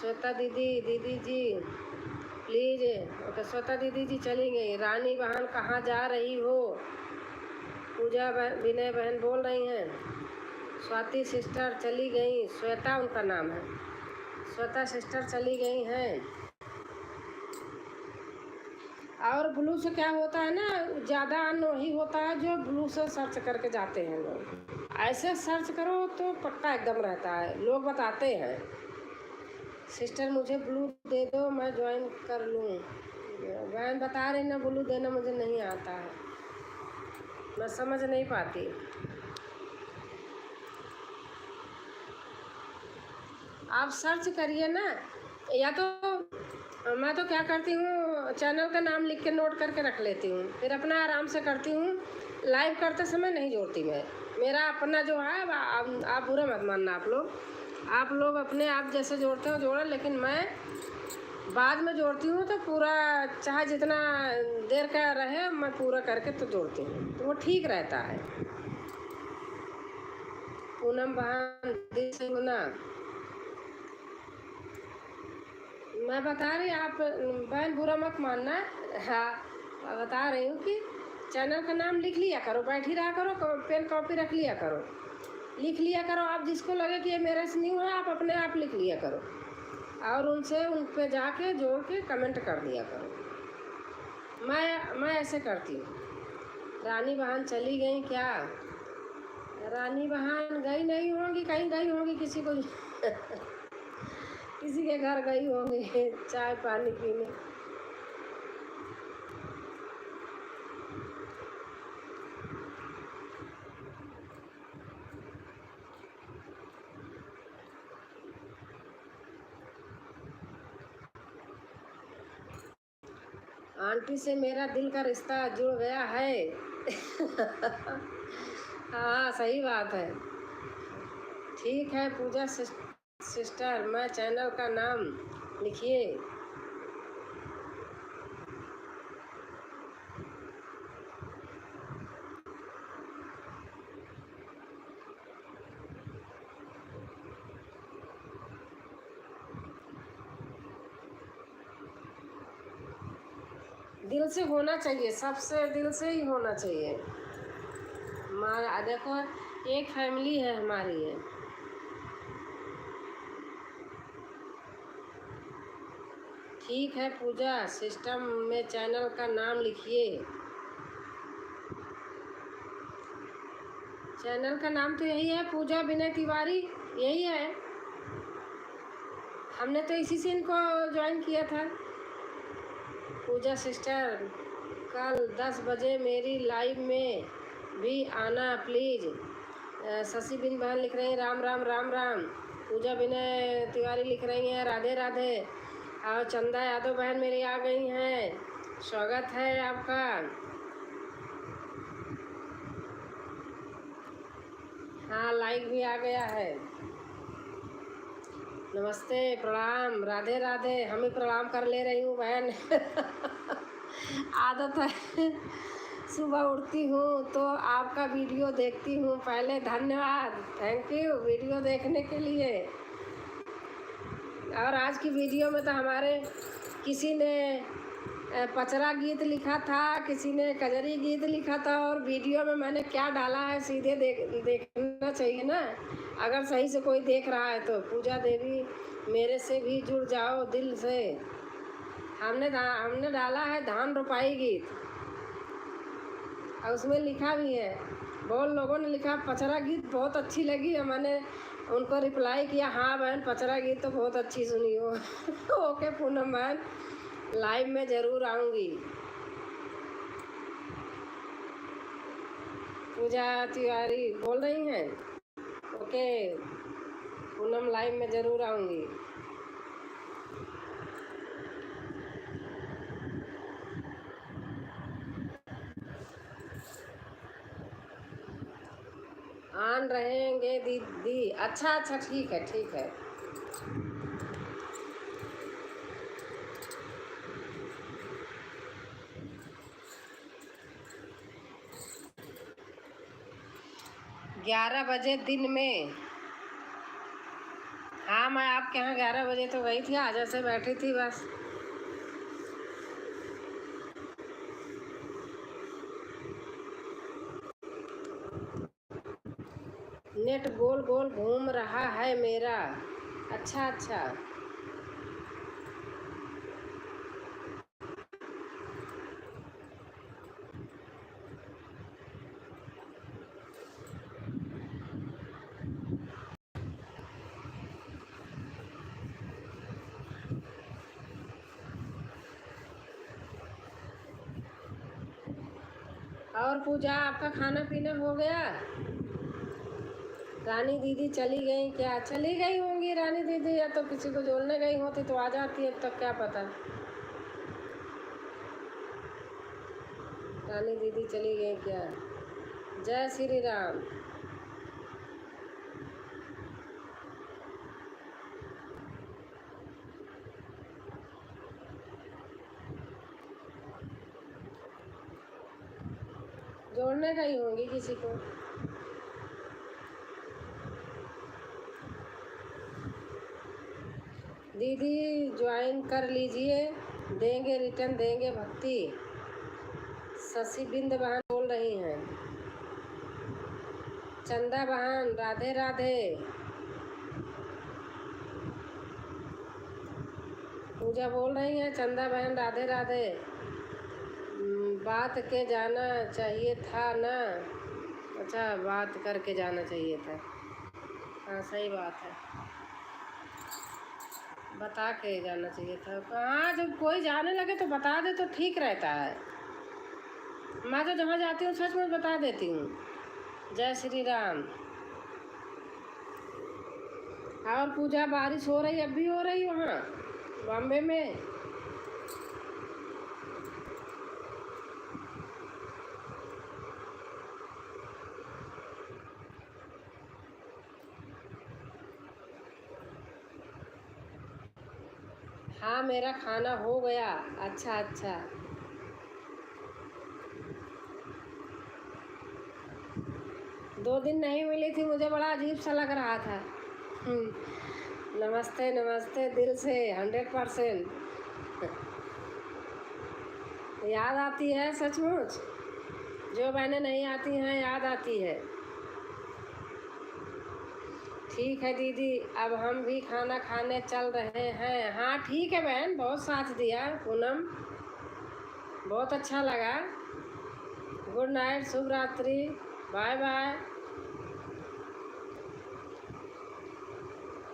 श्वेता दीदी, दीदी जी प्लीज़। ओके श्वेता दीदी जी चली गई। रानी बहन कहाँ जा रही हो? पूजा विनय बहन बोल रही हैं। स्वाति सिस्टर चली गई, श्वेता उनका नाम है। श्वेता सिस्टर चली गई हैं। और ब्लू से क्या होता है ना, ज़्यादा अन वही होता है जो ब्लू से सर्च करके जाते हैं लोग। ऐसे सर्च करो तो पक्का एकदम रहता है, लोग बताते हैं। सिस्टर मुझे ब्लू दे दो, मैं ज्वाइन कर लूँ। बहन बता रही ना, ब्लू देना मुझे नहीं आता है, मैं समझ नहीं पाती। आप सर्च करिए ना, या तो मैं तो क्या करती हूँ, चैनल का नाम लिख के नोट करके रख लेती हूँ, फिर अपना आराम से करती हूँ। लाइव करते समय नहीं जोड़ती मैं। मेरा अपना जो है, आप बुरा मत मानना। आप लोग अपने आप जैसे जोड़ते हो जोड़ो, लेकिन मैं बाद में जोड़ती हूँ तो पूरा, चाहे जितना देर का रहे, मैं पूरा करके तो जोड़ती हूँ, तो वो ठीक रहता है। पूनम बहन ना, मैं बता रही, आप बहन बुरा मत मानना। हाँ मैं बता रही हूँ कि चैनल का नाम लिख लिया करो, बैठी रहा करो, पेन कॉपी रख लिया करो, लिख लिया करो। आप जिसको लगे कि ये मेरे से न्यू है, आप अपने आप लिख लिया करो। और उनसे उन पे जाके जोड़ के कमेंट कर दिया करो। मैं ऐसे करती हूँ। रानी बहन चली गई क्या? रानी बहन गई नहीं होंगी, कहीं गई होंगी किसी को किसी के घर गई होंगी चाय पानी पीने। आंटी से मेरा दिल का रिश्ता जुड़ गया है हाँ सही बात है। ठीक है पूजा सिस्टर, मैं चैनल का नाम लिखिए। दिल से होना चाहिए, सबसे दिल से ही होना चाहिए। हमारा देखो एक फैमिली है हमारी है। ठीक है पूजा सिस्टम में चैनल का नाम लिखिए। चैनल का नाम तो यही है, पूजा विनय तिवारी, यही है। हमने तो इसी से इनको ज्वाइन किया था। पूजा सिस्टर कल 10 बजे मेरी लाइव में भी आना प्लीज़। शशि बिन बहन लिख रही हैं राम राम राम राम। पूजा विनय तिवारी लिख रही हैं राधे राधे। और चंदा यादव बहन मेरी आ गई हैं, स्वागत है आपका। हाँ लाइक भी आ गया है। नमस्ते प्रणाम राधे राधे। हम ही प्रणाम कर ले रही हूँ बहन आदत है। सुबह उठती हूँ तो आपका वीडियो देखती हूँ पहले। धन्यवाद, थैंक यू वीडियो देखने के लिए। और आज की वीडियो में तो हमारे किसी ने पचरा गीत लिखा था, किसी ने कजरी गीत लिखा था। और वीडियो में मैंने क्या डाला है सीधे देखना चाहिए ना, अगर सही से कोई देख रहा है तो। पूजा देवी मेरे से भी जुड़ जाओ दिल से। हमने डाला है धान रोपाई गीत, और उसमें लिखा भी है, बहुत लोगों ने लिखा पचरा गीत बहुत अच्छी लगी। और मैंने उनको रिप्लाई किया हाँ बहन पचरा गीत तो बहुत अच्छी सुनी हो ओके पूनम बहन, लाइव में ज़रूर आऊँगी। पूजा तिवारी बोल रही हैं ओके पूनम, लाइव में ज़रूर आऊँगी। आन रहेंगे दीदी। अच्छा ठीक है ठीक है। ग्यारह बजे दिन में। हाँ मैं आपके यहाँ 11 बजे तो गई थी, आज से बैठी थी बस। नेट गोल गोल घूम रहा है मेरा। अच्छा। और पूजा आपका खाना पीना हो गया? रानी दीदी चली गई क्या? चली गई होंगी रानी दीदी, या तो किसी को जोड़ने गई होती तो आ जाती, अब तक क्या पता। रानी दीदी चली गई क्या? जय श्री राम। जोड़ने गई होंगी किसी को। दीदी ज्वाइन कर लीजिए, देंगे रिटर्न देंगे भक्ति। शशि बिंद बहन बोल रही हैं। चंदा बहन राधे राधे। पूजा बोल रही हैं, चंदा बहन राधे राधे। बात के जाना चाहिए था ना। अच्छा, बात करके जाना चाहिए था। हाँ सही बात है, बता के जाना चाहिए था। हाँ, जब कोई जाने लगे तो बता दे तो ठीक रहता है। मैं तो जहाँ जाती हूँ सच में बता देती हूँ। जय श्री राम। और पूजा, बारिश हो रही, अब भी हो रही वहाँ बॉम्बे में? हाँ, मेरा खाना हो गया। अच्छा अच्छा। 2 दिन नहीं मिली थी, मुझे बड़ा अजीब सा लग रहा था। नमस्ते नमस्ते दिल से 100%। याद आती है सचमुच, जो बहनें नहीं आती हैं याद आती है। ठीक है दीदी, अब हम भी खाना खाने चल रहे हैं। हाँ ठीक है बहन, बहुत साथ दिया पूनम, बहुत अच्छा लगा। गुड नाइट, शुभ रात्रि, बाय बाय।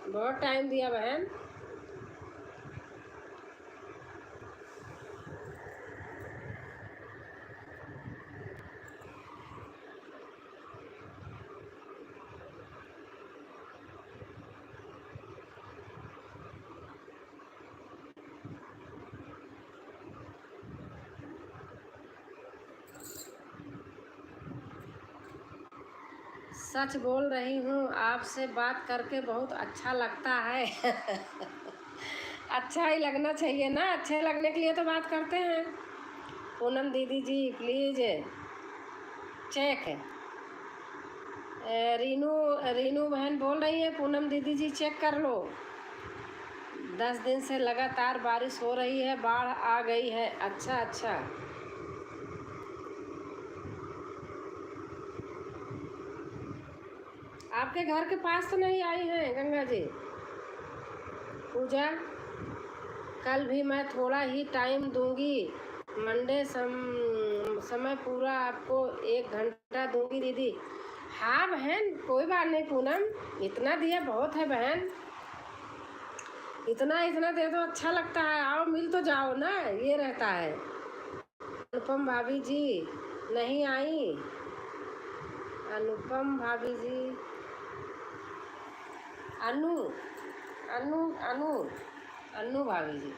बहुत टाइम दिया बहन। सच बोल रही हूँ, आपसे बात करके बहुत अच्छा लगता है। अच्छा ही लगना चाहिए ना, अच्छे लगने के लिए तो बात करते हैं। पूनम दीदी जी प्लीज़ चेक। रीनू रीनू बहन बोल रही है, पूनम दीदी जी चेक कर लो। 10 दिन से लगातार बारिश हो रही है, बाढ़ आ गई है। अच्छा अच्छा। आपके घर के पास तो नहीं आई हैं गंगा जी? पूजा, कल भी मैं थोड़ा ही टाइम दूंगी। मंडे समय पूरा आपको 1 घंटा दूंगी दीदी। हाँ बहन, कोई बात नहीं पूनम, इतना दिया बहुत है बहन। इतना इतना दे दो, अच्छा लगता है। आओ मिल तो जाओ ना, ये रहता है। अनुपम भाभी जी नहीं आई? अनुपम भाभी जी, अनु अनु अनु अनु भाभी जी,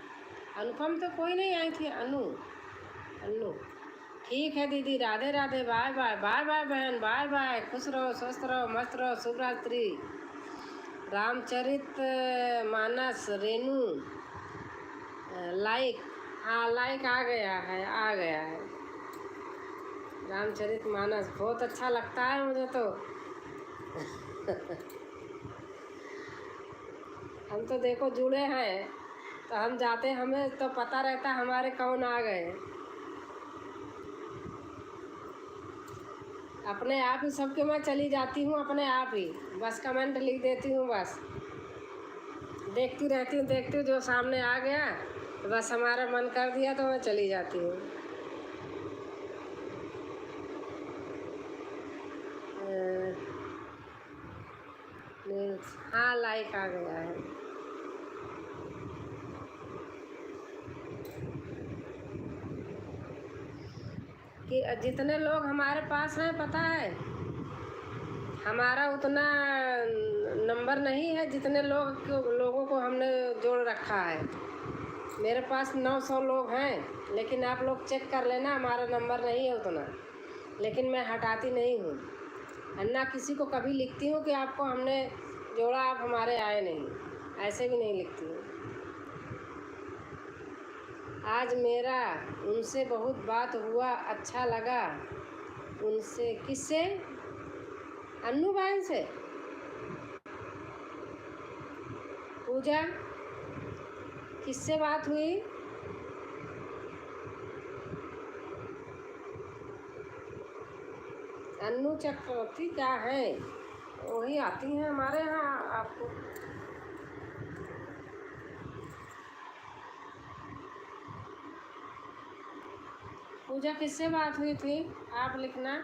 अनुपम तो कोई नहीं आई थी, अनु अनु। ठीक है दीदी, Radhe Radhe, bye bye, bye bye बहन, बाय बाय, खुश रहो, स्वस्थ रहो, मस्त रहो, शुभ रात्रि। रामचरित मानस रेनू लाइक, हाँ लाइक आ गया है, आ गया है। रामचरित मानस बहुत अच्छा लगता है मुझे तो। हम तो देखो जुड़े हैं, तो हम जाते, हमें तो पता रहता हमारे कौन आ गए। अपने आप ही सबके मैं चली जाती हूँ, अपने आप ही बस कमेंट लिख देती हूँ, बस देखती रहती हूँ, देखती हूँ, जो सामने आ गया तो बस हमारा मन कर दिया तो मैं चली जाती हूँ। हाँ लाइक आ गया है। कि जितने लोग हमारे पास हैं, पता है हमारा उतना नंबर नहीं है जितने लोगों को हमने जोड़ रखा है। मेरे पास 900 लोग हैं, लेकिन आप लोग चेक कर लेना, हमारा नंबर नहीं है उतना। लेकिन मैं हटाती नहीं हूँ, ना किसी को कभी लिखती हूँ कि आपको हमने जोड़ा, आप हमारे आए नहीं, ऐसे भी नहीं लिखती हूँ। आज मेरा उनसे बहुत बात हुआ, अच्छा लगा उनसे। किससे? अन्नू बहन से? पूजा, किससे बात हुई? अन्नू चक्रवर्ती क्या है? वही आती हैं हमारे यहाँ आपको। पूजा किससे बात हुई थी आप लिखना।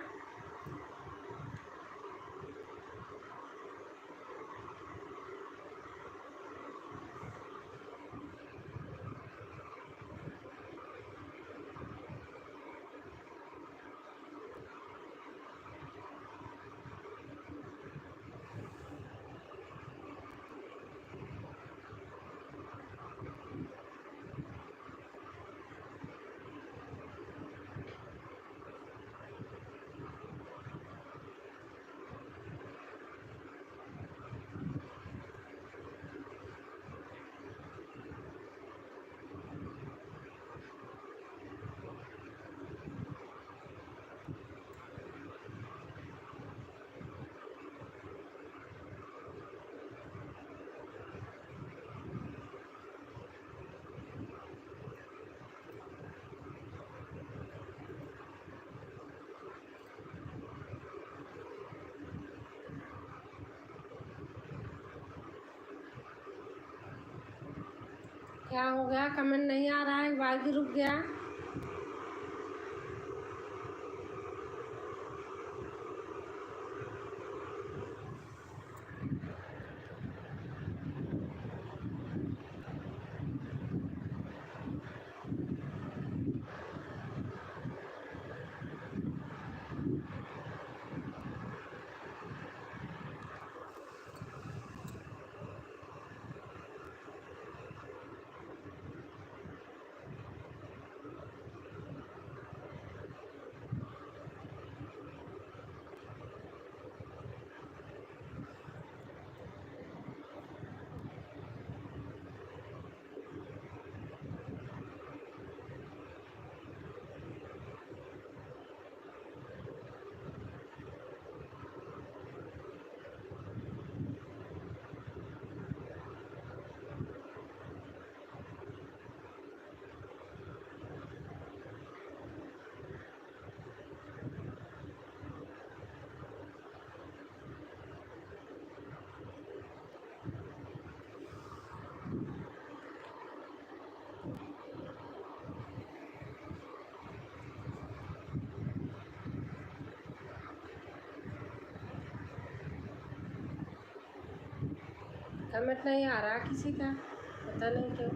क्या हो गया, कमेंट नहीं आ रहा है, वाई भी रुक गया। कमेंट नहीं आ रहा किसी का, पता नहीं क्यों।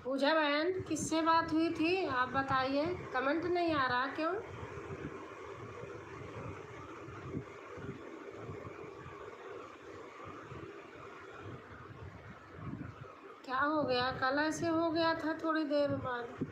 पूजा बहन किससे बात हुई थी आप बताइए, कमेंट नहीं आ रहा क्यों। क्या हो गया, कल ऐसे हो गया था थोड़ी देर बाद।